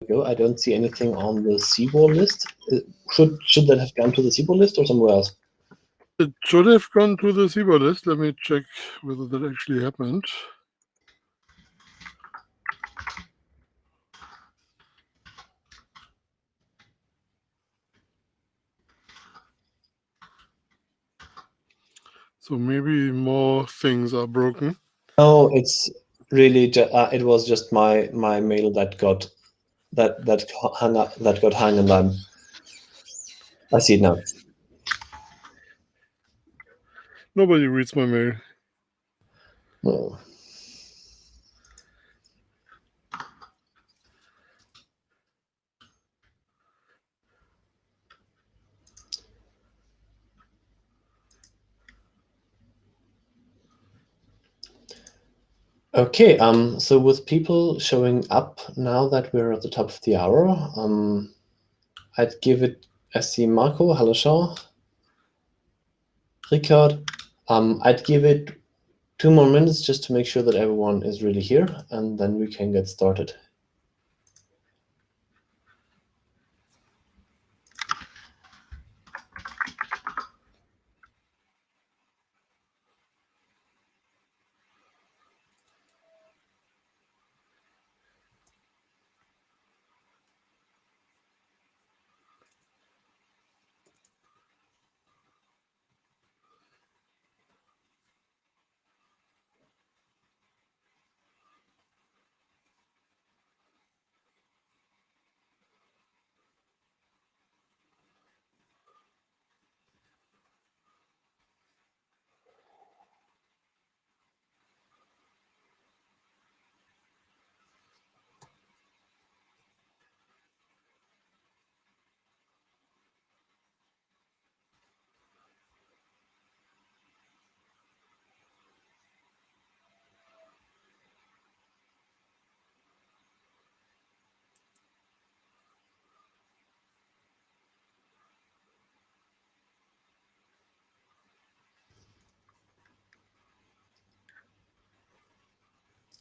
go. I don't see anything on the CBOR list. Should that have gone to the CBOR list or somewhere else? It should have gone to the CBOR list. Let me check whether that actually happened. So maybe more things are broken. No, it's really it was just my mail that got hung up, and I see it now. Nobody reads my mail. No. Okay, so with people showing up now that we're at the top of the hour, I'd give it, I see Marco, hello Shaw, Ricard, I'd give it 2 more minutes just to make sure that everyone is really here, and then we can get started.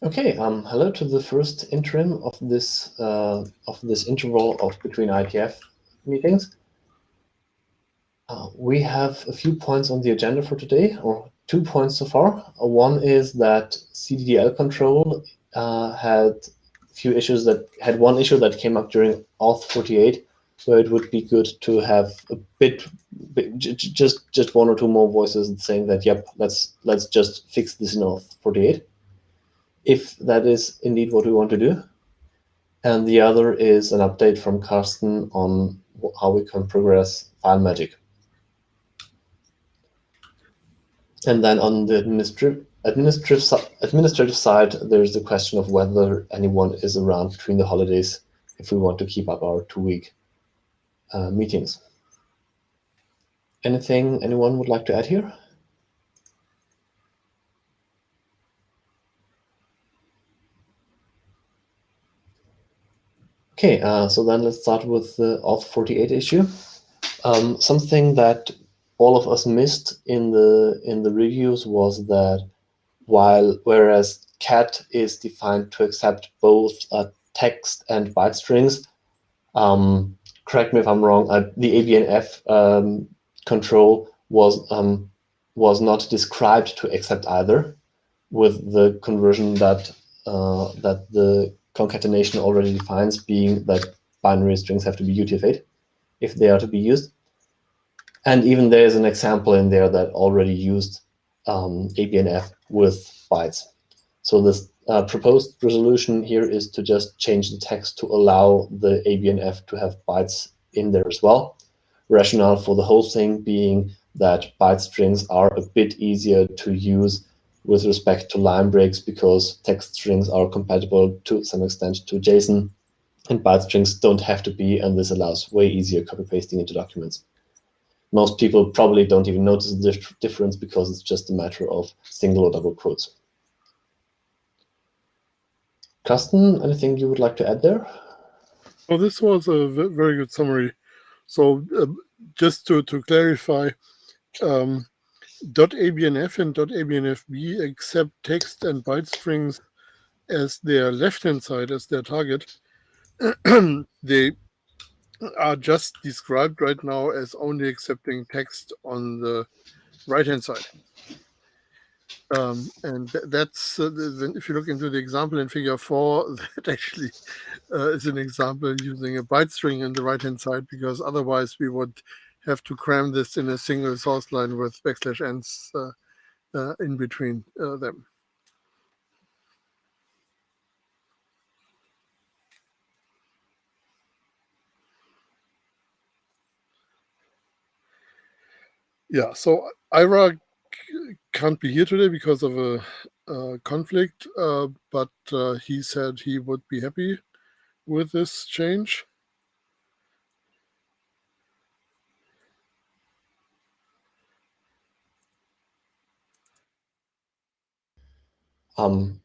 Okay, hello to the first interim of this interval of between IETF meetings. We have a few points on the agenda for today, or 2 points so far. One is that CDDL control had one issue that came up during auth 48, so it would be good to have a just 1 or 2 more voices saying that, yep, let's just fix this in auth 48, if that is indeed what we want to do. And the other is an update from Carsten on how we can progress FileMagick. And then on the administrative side, there's the question of whether anyone is around between the holidays if we want to keep up our 2-week meetings. Anything anyone would like to add here? Okay, so then let's start with the auth 48 issue. Something that all of us missed in the reviews was that whereas cat is defined to accept both text and byte strings, correct me if I'm wrong, the ABNF control was not described to accept either, with the conversion that the concatenation already defines, being that binary strings have to be UTF-8 if they are to be used. And even there is an example in there that already used ABNF with bytes. So this proposed resolution here is to just change the text to allow the ABNF to have bytes in there as well. Rationale for the whole thing being that byte strings are a bit easier to use with respect to line breaks, because text strings are compatible to some extent to JSON, and byte strings don't have to be, and this allows way easier copy pasting into documents. Most people probably don't even notice the difference because it's just a matter of single or double quotes. Carsten, anything you would like to add there? Oh, this was a very good summary. So just to clarify, .abnf and .abnfb accept text and byte strings as their left-hand side, as their target, they are just described right now as only accepting text on the right-hand side. And that's, if you look into the example in figure 4, that actually is an example using a byte string on the right-hand side, because otherwise we would have to cram this in a single source line with \n's in between them. Yeah, so Ira can't be here today because of a conflict, but he said he would be happy with this change.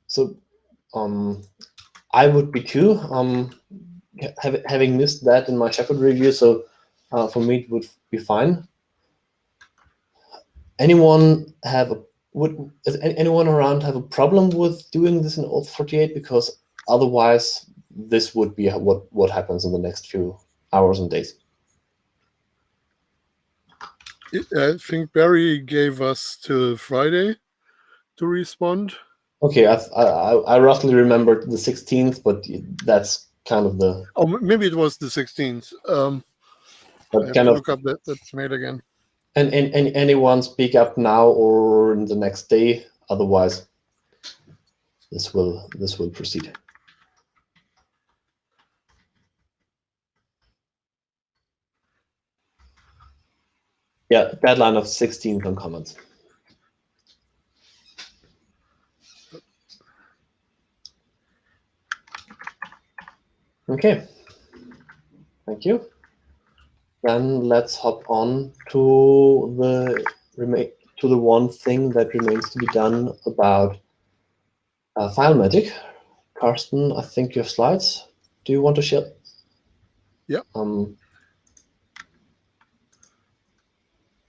So I would be too, having missed that in my Shepherd review. So for me, it would be fine. Anyone have a does anyone around have a problem with doing this in Auth48? Because otherwise, this would be what happens in the next few hours and days. I think Barry gave us till Friday to respond. Okay, I roughly remembered the 16th, but that's kind of the. Oh, maybe it was the 16th. I have to look up that mail again. And anyone speak up now or in the next day? Otherwise, this will proceed. Yeah, deadline of 16th on comments. Okay, thank you. Then let's hop on to the one thing that remains to be done about FileMagick. Carsten, I think you have slides. Do you want to share? Yeah.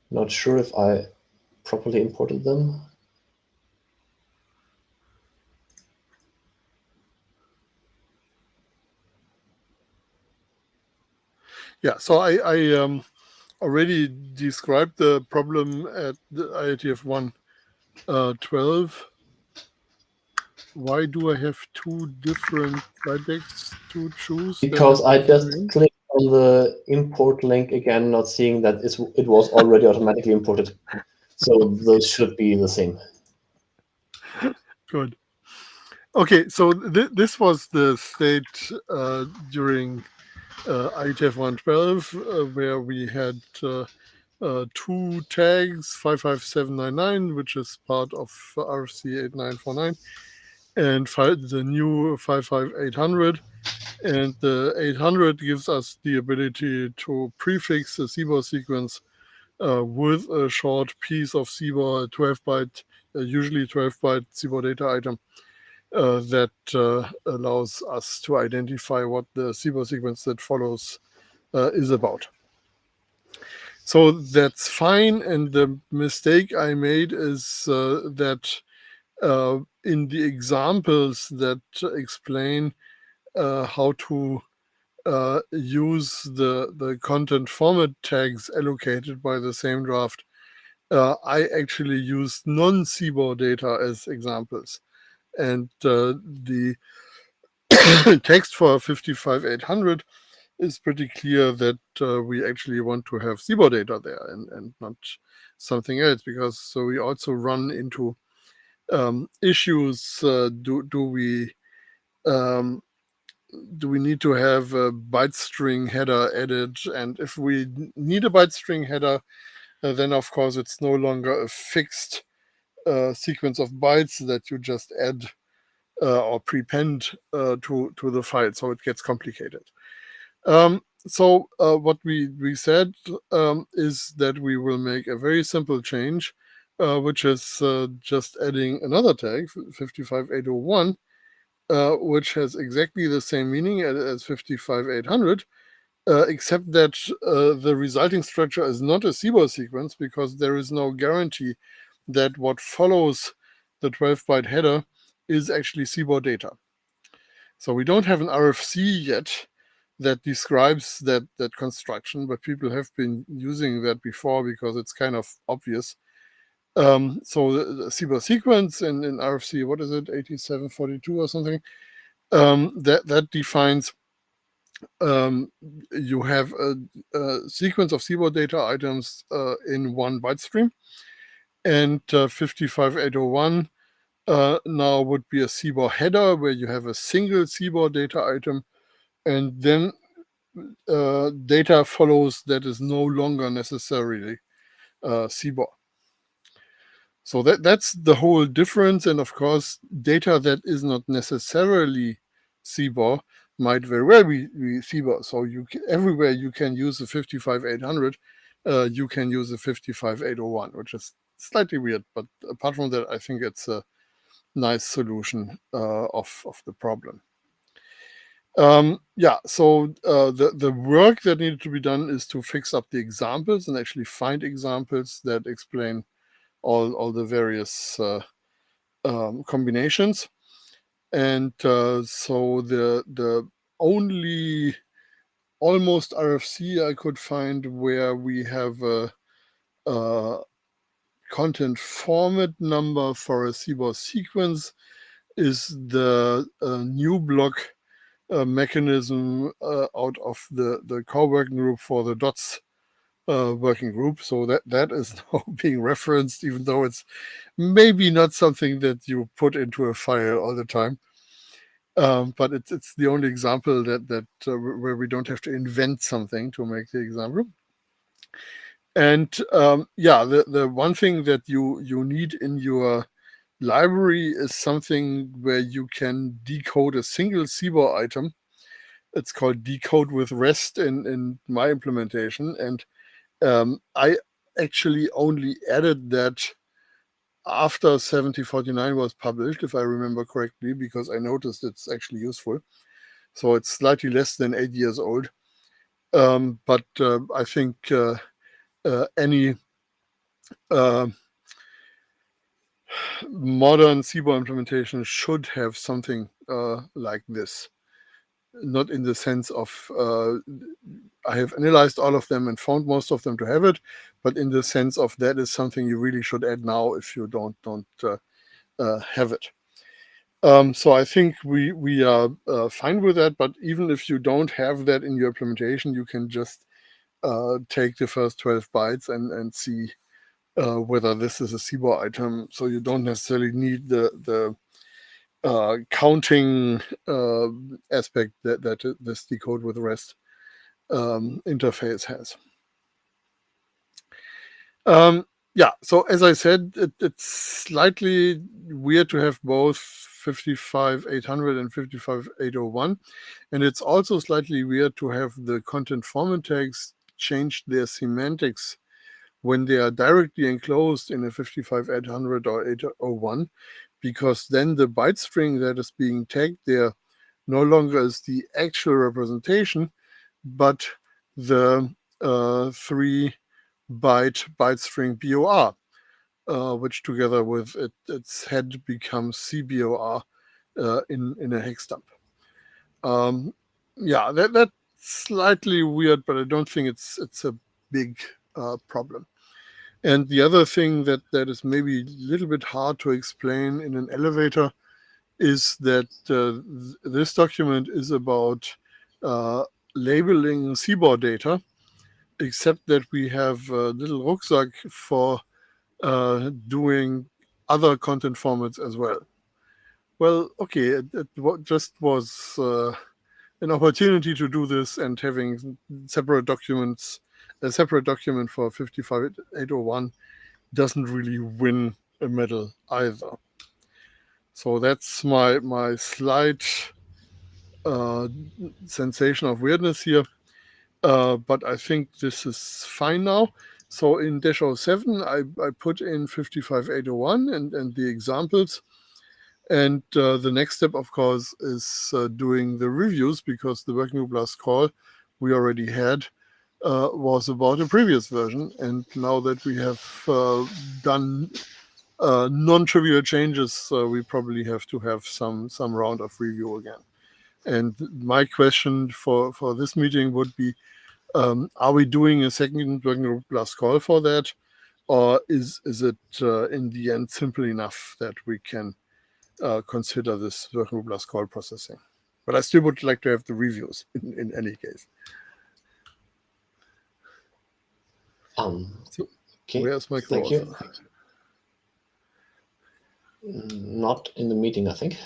Not sure if I properly imported them. Yeah, so I already described the problem at the IETF-112. Why do I have two different slide decks to choose? Because I just clicked on the import link again, not seeing that it was already automatically imported. So those should be the same. Good. Okay, so this was the state during IETF-112, where we had two tags, 55799, which is part of RFC 8949, and the new 55800. And the 800 gives us the ability to prefix the CBOR sequence with a short piece of CBOR, 12-byte, usually 12-byte CBOR data item that allows us to identify what the CBOR sequence that follows is about. So that's fine. And the mistake I made is that in the examples that explain how to use the content format tags allocated by the same draft, I actually used non-CBOR data as examples. And the text for 55800 is pretty clear that we actually want to have CBOR data there and not something else, because so we also run into issues. Do we need to have a byte string header added? And if we need a byte string header, then of course it's no longer a fixed sequence of bytes that you just add or prepend to the file. So it gets complicated. So what we said is that we will make a very simple change, which is just adding another tag, 55801, which has exactly the same meaning as 55800, except that the resulting structure is not a CBOR sequence, because there is no guarantee that what follows the 12-byte header is actually CBOR data. So we don't have an RFC yet that describes that construction, but people have been using that before because it's kind of obvious. So the CBOR sequence in RFC, what is it, 8742 or something, that defines you have a sequence of CBOR data items in one byte stream, and 55801 now would be a CBOR header where you have a single CBOR data item, and then data follows that is no longer necessarily CBOR. So that's the whole difference. And of course, data that is not necessarily CBOR might very well be CBOR. So everywhere you can use the 55800, you can use the 55801, which is slightly weird. But apart from that, I think it's a nice solution of the problem. Yeah, so the work that needed to be done is to fix up the examples and actually find examples that explain all the various combinations. And so the only almost RFC I could find where we have a content format number for a CBOR sequence is the new block mechanism out of the core working group for the dots working group. So that is now being referenced, even though it's maybe not something that you put into a file all the time. But it's the only example that where we don't have to invent something to make the example. And yeah, the one thing that you need in your library is something where you can decode a single CBOR item. It's called decode with rest in my implementation, and I actually only added that after 7049 was published, if I remember correctly, because I noticed it's actually useful. So it's slightly less than 8 years old. But I think any modern CBOR implementation should have something like this. Not in the sense of I have analyzed all of them and found most of them to have it, but in the sense of that is something you really should add now if you don't have it. So I think we are fine with that, but even if you don't have that in your implementation, you can just take the first 12 bytes and see whether this is a CBOR item. So you don't necessarily need the counting aspect that this decode with rest interface has. Yeah, so as I said, it's slightly weird to have both 55800 and 55801. And it's also slightly weird to have the content format tags change their semantics when they are directly enclosed in a 55800 or 801, because then the byte string that is being tagged there no longer is the actual representation, but the 3-byte string BOR, which together with its head becomes CBOR in a hex dump. Yeah, that's slightly weird, but I don't think it's a big problem. And the other thing that is maybe a little bit hard to explain in an elevator is that this document is about labeling CBOR data, except that we have a little rucksack for doing other content formats as well. Well, okay, it just was an opportunity to do this, and having separate documents, a separate document for 55801 doesn't really win a medal either. So that's my slight sensation of weirdness here. But I think this is fine now. So in Dash 07, I put in 55801 and the examples. And the next step, of course, is doing the reviews, because the working group last call we already had was about a previous version. And now that we have done non-trivial changes, we probably have to have some round of review again. And my question for this meeting would be, are we doing a second working group plus call for that? Or is it in the end simple enough that we can consider this working group plus call processing? But I still would like to have the reviews in any case. So Okay, where's my thank you. co-author? Not in the meeting, I think.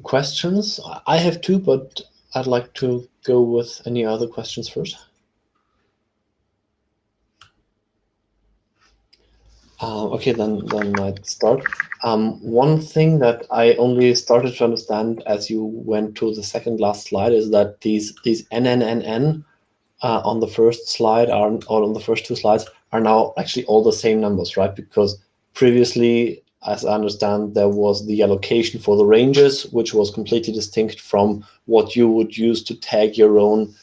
Questions? I have two, but I'd like to go with any other questions first. Okay, then I'd start. One thing that I only started to understand as you went to the second last slide is that these NNNN on the first slide or on the first two slides are now actually all the same numbers, right? Because previously, as I understand, there was the allocation for the ranges, which was completely distinct from what you would use to tag your own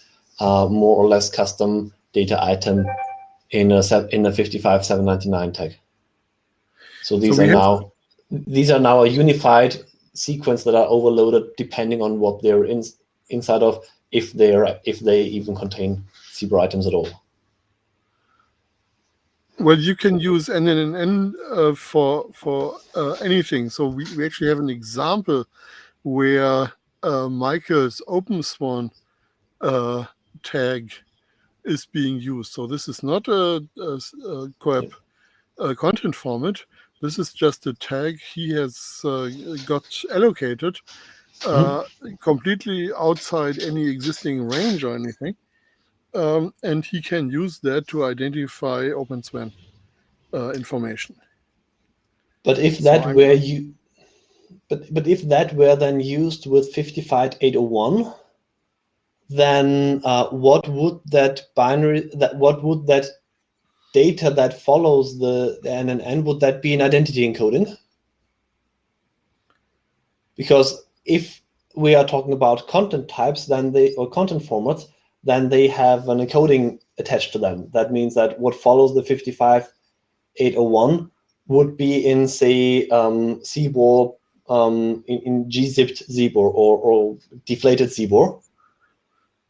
more or less custom data item in a 55799 tag. So these are now a unified sequence that are overloaded depending on what they're inside of, if they even contain CBOR items at all. Well, you can use NNN for anything. So we actually have an example where Michael's OpenSwan tag is being used. So this is not a CoAP content format. This is just a tag he has got allocated completely outside any existing range or anything. And he can use that to identify OpenSwan information. But if that if that were then used with 55801, then what would that data that follows the NNN, would that be an identity encoding? Because if we are talking about content types, or content formats, then they have an encoding attached to them. That means that what follows the 55801 would be in, say, CBOR, in gzipped CBOR or deflated CBOR,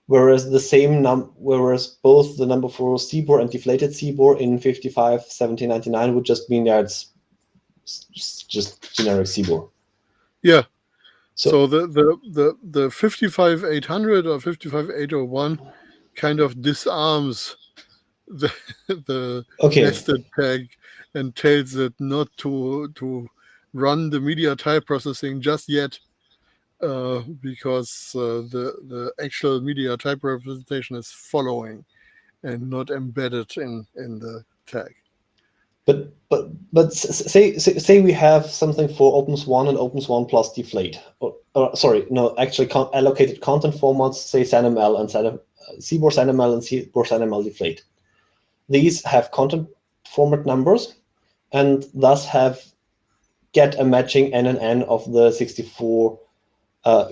whereas both the number for CBOR and deflated CBOR in 551799 would just mean that it's just generic CBOR. Yeah. So the 55800 or 55801 kind of disarms the nested tag and tells it not to run the media type processing just yet, because the actual media type representation is following and not embedded in the tag. But say we have something for OpenSwan and OpenSwan plus deflate, actually allocated content formats, say SANML and CBOR SANML and CBOR SANML deflate. These have content format numbers and thus get a matching NNN of the 64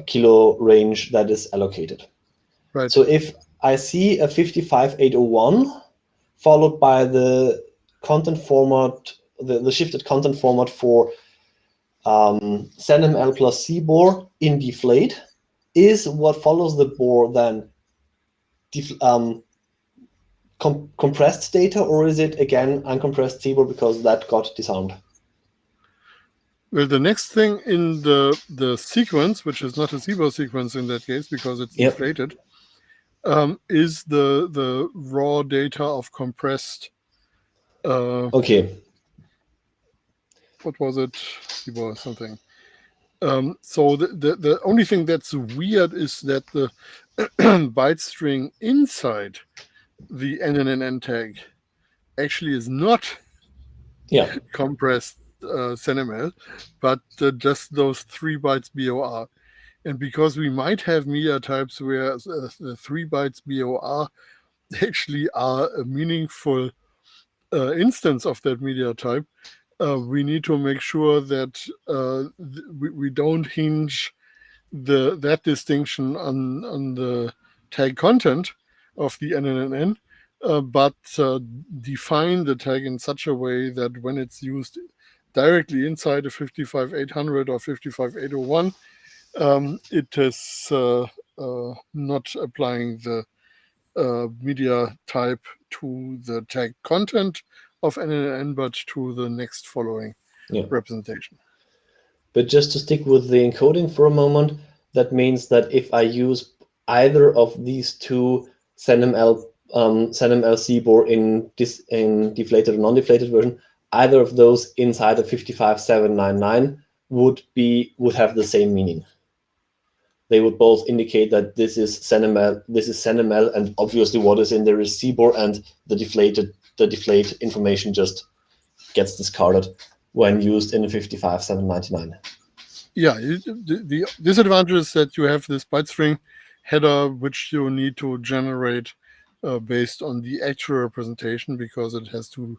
kilo range that is allocated. Right. So if I see a 55801 followed by the content format, the shifted content format for SANML plus CBOR in deflate, is what follows the BOR then compressed data, or is it again uncompressed CBOR because that got disarmed? Well, the next thing in the sequence, which is not a CBOR sequence in that case because it's deflated, is the raw data of compressed. Okay. What was it? CBOR something. So the only thing that's weird is that the byte string inside the NNN tag actually is not compressed SANML, but just those 3 bytes BOR. And because we might have media types where the 3 bytes BOR actually are a meaningful instance of that media type, we need to make sure that we don't hinge that distinction on the tag content of the NNN, but define the tag in such a way that when it's used directly inside a 55800 or 55801, it is not applying the media type to the tag content of NNN, but to the next following representation. But just to stick with the encoding for a moment, that means that if I use either of these two SendML CBOR in deflated or non-deflated version, either of those inside of 55799 would have the same meaning. They would both indicate that this is SendML, and obviously what is in there is CBOR, and the deflate information just gets discarded when used in a 55799. Yeah, the disadvantage is that you have this byte string header which you need to generate based on the actual representation, because it has to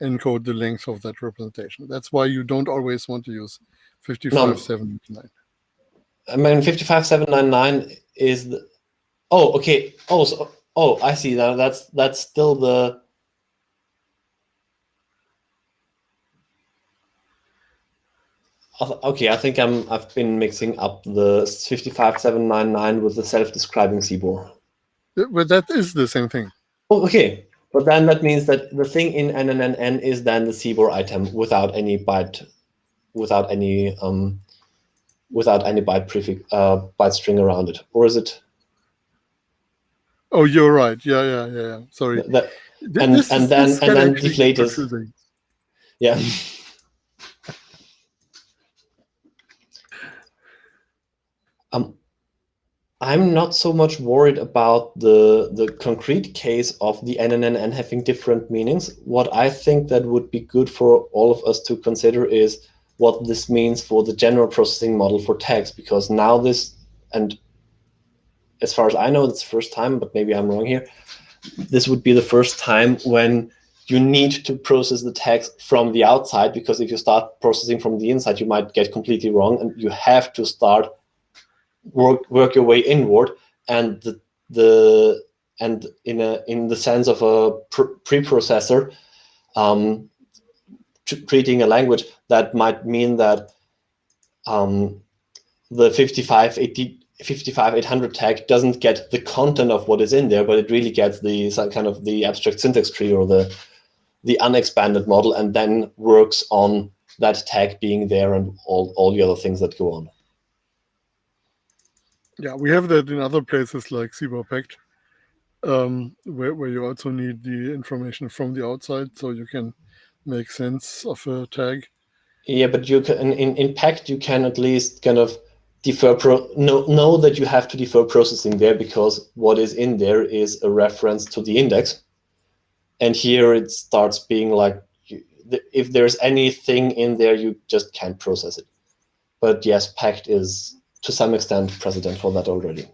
encode the length of that representation. That's why you don't always want to use 55799. I mean, 55799 is the, oh, okay. Oh, so, oh, I see. Now that's still the. Okay, I think I've been mixing up the 55799 with the self-describing CBOR. But that is the same thing. Oh, okay, but then that means that the thing in NNN is then the CBOR item without any byte, without any byte prefix, byte string around it, or is it? Oh, you're right. Yeah. Sorry. And then deflate is. Yeah. I'm not so much worried about the concrete case of the NNN having different meanings. What I think that would be good for all of us to consider is what this means for the general processing model for tags, because now this, and as far as I know, it's the first time, but maybe I'm wrong here, this would be the first time when you need to process the tags from the outside, because if you start processing from the inside, you might get completely wrong, and you have to start work your way inward, and in the sense of a preprocessor, treating a language, that might mean that the 55800 tag doesn't get the content of what is in there, but it really gets the kind of the abstract syntax tree or the unexpanded model, and then works on that tag being there and all the other things that go on. Yeah, we have that in other places like CBOR Pact, where you also need the information from the outside so you can make sense of a tag. Yeah, but you can in Pact you can at least kind of know that you have to defer processing there, because what is in there is a reference to the index, and here it starts being like, if there's anything in there, you just can't process it. But yes, Pact is to some extent precedent for that already.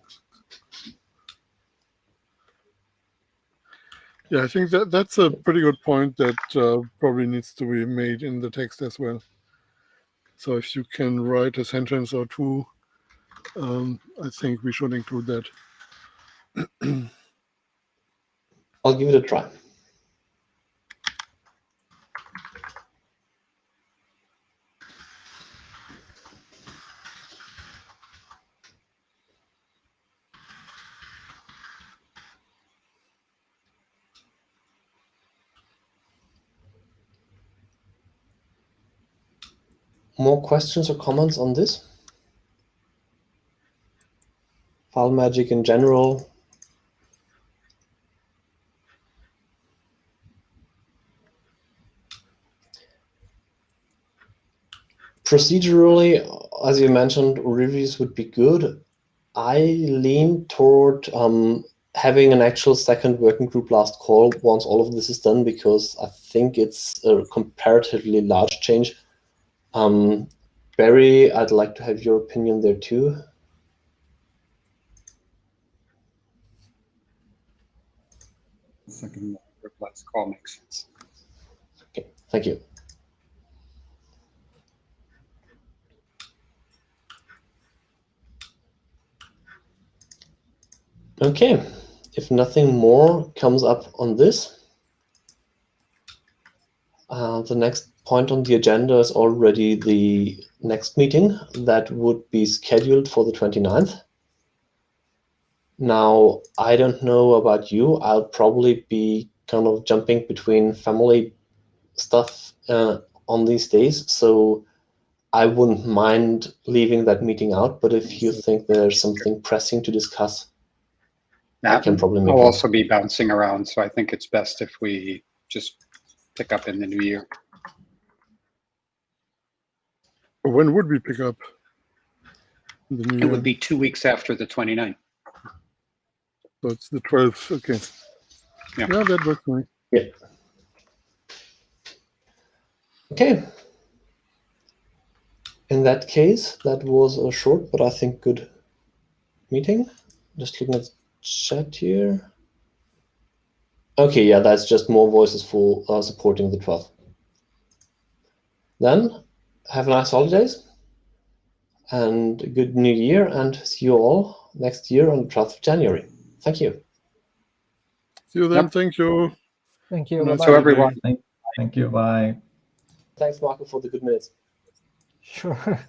Yeah, I think that's a pretty good point that probably needs to be made in the text as well. So if you can write a sentence or two, I think we should include that. I'll give it a try. More questions or comments on this? File magic in general? Procedurally, as you mentioned, reviews would be good. I lean toward having an actual second working group last call once all of this is done, because I think it's a comparatively large change. Barry, I'd like to have your opinion there too. Second group last call makes sense. Okay, thank you. Okay, if nothing more comes up on this, the next point point on the agenda is already the next meeting that would be scheduled for the 29th. Now, I don't know about you. I'll probably be kind of jumping between family stuff on these days, so I wouldn't mind leaving that meeting out. But if you think there's something pressing to discuss, I can probably make I'll it. also be bouncing around, so I think it's best if we just pick up in the new year. When would we pick up? The new It year? would be 2 weeks after the 29th. So it's the 12th. Okay. Yeah. Yeah, that works for me. Yeah. Okay. In that case, that was a short but I think good meeting. Just looking at the chat here. Okay, yeah, that's just more voices for supporting the 12th. Then, have nice holidays and a good new year, and see you all next year on the 12th of January. Thank you. See you then. Yep. Thank you. Thank you. Nice Bye-bye. So everyone, Thank you. Bye. Thanks, Marco, for the good minutes. Sure.